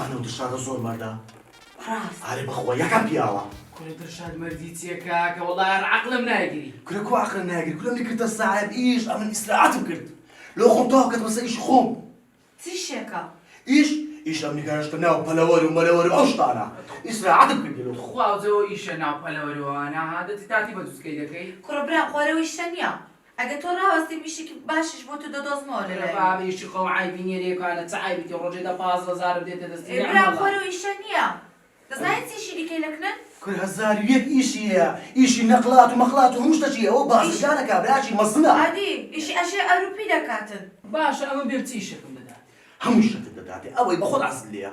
زانە و دشادە زۆر مەردە ڕاست هەرێ بەخۆ یەکەم پیاوە کورە دڵشاد مەردی چییە کاکە وەڵڵا هەر عەقڵم ناگیری کورە کۆ عەقڵ ناگیری کورە منی کردە ساحێب ئیش ئەمن ئیسراحەتم کرد لۆ خۆم تاوا کەت بەسەر ئیشی خۆم چیشێکە؟ ئیش ئەم نیگەرشتە ناو پەلەوەر و مەلەوەر و ئەو شتانە ئیسراحەتم کردی لۆ خواوزەوە ئیشە ناو پەلەوەرەوەوانە هادەتی تاتی بە دووسکەی دەکەی کوڕە برام خۆرەوەی شتە نییە ئەگە تۆ ڕاوەستی میشێکی باشش بۆ تو دەدۆزمەوە لەلایەن بابیشی خۆم عیبی نێریەکانە چ عیبیتی ڕۆژێدا 15,000 دێتە دەستی برام خۆرەوەی شتە نییە دەزانیت چیشی دیکەی لەکنن؟ کورە هەزار و یەک ئیشی هەیە ئیشی نەقلات و مەقلات و هەموو شتەچی ئەوە بازرگانە کابراکی مەزنە عادی ئیشی ئەشێ ئەوروپی دەکاتن باشە ئەمە بێ چیشەکەم دەدات هەموو شتت دەداتێ ئەوەی بە خۆت عەزت لێیە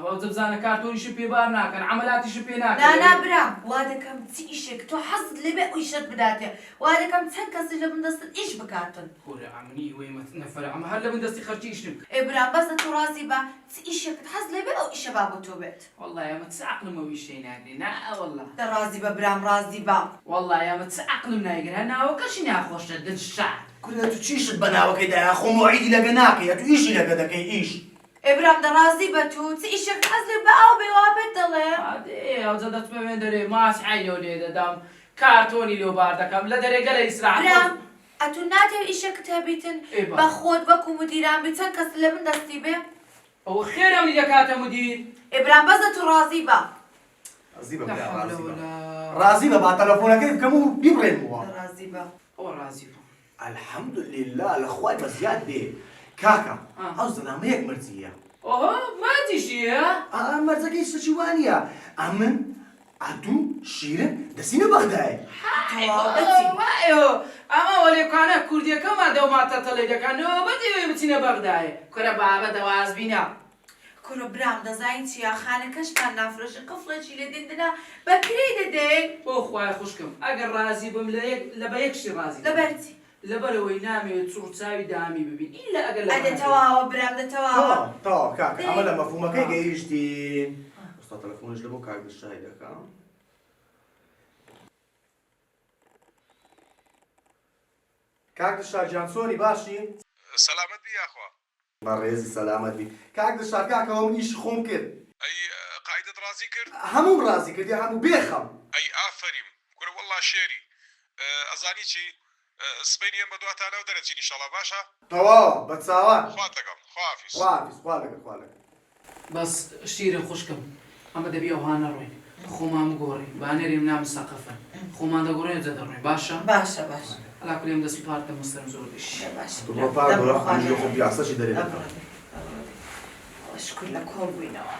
ئەو جەبزانە کارتۆنیشی پێبار ناکەن عەمەلاتیشی پێ ناکەن نانا برام وا دەکەم چی ئیشێک تۆ حەزت لێبێ ئەو ئیشت بداتێ وا دەکەم چەند کەسی لە بندەستت ئیش بکاتن کورە ئەمنی وەی نەفەرە ئەمە هەر لە من دەستی خەرچی ئیشتم ئێ برام بەسە تۆ ڕازی بە چ ئیشێکت حەز لێبێ ئەو ئیشە با بۆ تۆ بێت وەڵڵای ئەمە چ عەقلم ئەو ئیشەی ناگرێ نا وەڵڵا دە ڕازی بە برام ڕازی بە وەڵڵای ئەمە چ عەقلم نایگرێ هەر ناوەکەشی ناخۆشە دڵشاد کورە تو چیشت بە ناوەکەیدایە خۆ موعیدی لەگە ناکەیە تو ئیشی لەگە دەکەی ئیش ئێبرام دەڕازی بە تو چ ئیشێک حەز لێ بە ئەو بێوا پێت دەڵێ عادێ ئەوجە دەست بەوێن دەرێ ماس عینەوە لێ دەدەم کارتۆنی لێوبار دەکەم لە دەرێگە لە ئیسراحەت برام ئەتو ناتەوێت ئیشێکت هەبیتن ئێبا. بە خۆت وەکو مدیران بێ چەند کەس لە من دەستی بێ ئەوە خێرەمنی دەکاتە مدیر ئێبرام بەزە تو ڕازی بە ڕازی بە لا برا حول ڕازی بە ولا ڕازی بە با تەلەفۆنەکەی بکەم و بیبڕێنمەوە ڕازی بە ئەوە ڕازی بوو الحەمدولله لە خوای بەزیاد بێ کاکە ئەو زەنامەیەک مەرجیە ئۆهۆ مادیشیە مەرجەکەی سەچی وانییە ئەمن ئەدوو شیرن دەسینە بەغدای ئەمە وەلێکانە کوردیەکەمان دەوماتە تەڵێ دەکەنەوە بەدەوێ بچینە بەغدایە کورە بابە دەوازبینە کورە برام دەزانین چیا خانەکەشمان نافرۆشە قفڵێکی لێ دێندنا بەکرێ دەدەین بۆ خوای خوشکم ئەگەر ڕازی بم لە بە یەکشی ڕازی لەبەرچی لەبەرەوەی نامەوێت چوڕچاوی دامی ببین ئیلا ئەگەر ئەدە تەواوە برام دەتەواوە تەواو کاکە ئەمە لە مەفهومەکەی گەیشتین ئەستا تەلەفۆنش لە بۆ کاکدشای دەکەم کاکدشا گیان چۆنی باشی؟ سەلامەت بی یاخوا بە ڕێزی سەلامەت بی کاکدشا کاکەوە من ئیشی خۆم کرد ئەی قایدت ڕازی کرد هەموو ڕازی کردی هەموو بێخەم ئەی ئافریم کورە وەڵڵا شێری ئەزانی چی سبەینی ئەم بە دواتانەوە دەرەچین ئیشەڵا باشە تەواوە بە چاوان خوات لەگەڵ خوافیز خوافیز خوا لەگەڵ خوا لەگەڵ بەس شیرن خوشکم ئەمە دەبی ئەوهانە ڕۆین خۆمان بگۆڕین بانێریم نام سەقفن خۆمان دەگۆڕین جە دەڕۆین باشە باشە باشە هەلا کولێم دەست پارتە مەستەرم زۆر دەشی باشە تو بۆ پار بۆ خۆ پیاسەشی دەرێت شکر لە کۆڵ بووینەوە